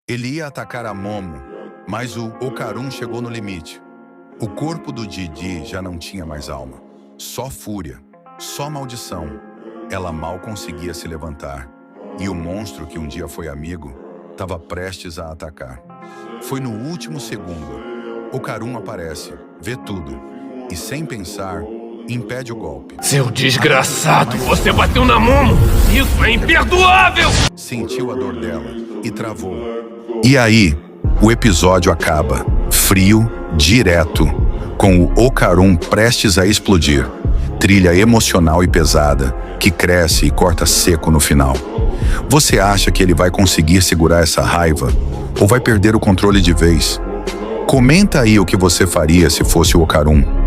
Ele ia atacar a Momo, mas o Okarun chegou no limite. O corpo do Didi já não tinha mais alma. Só fúria, só maldição. Ela mal conseguia se levantar. E o monstro que um dia foi amigo estava prestes a atacar. Foi no último segundo. Okarun aparece, vê tudo e, sem pensar, impede o golpe. Seu desgraçado, você bateu na Momo! Isso é imperdoável! Sentiu a dor dela e travou. E aí, o episódio acaba, frio, direto, com o Okarun prestes a explodir. Trilha emocional e pesada, que cresce e corta seco no final. Você acha que ele vai conseguir segurar essa raiva? Ou vai perder o controle de vez? Comenta aí o que você faria se fosse o Okarun.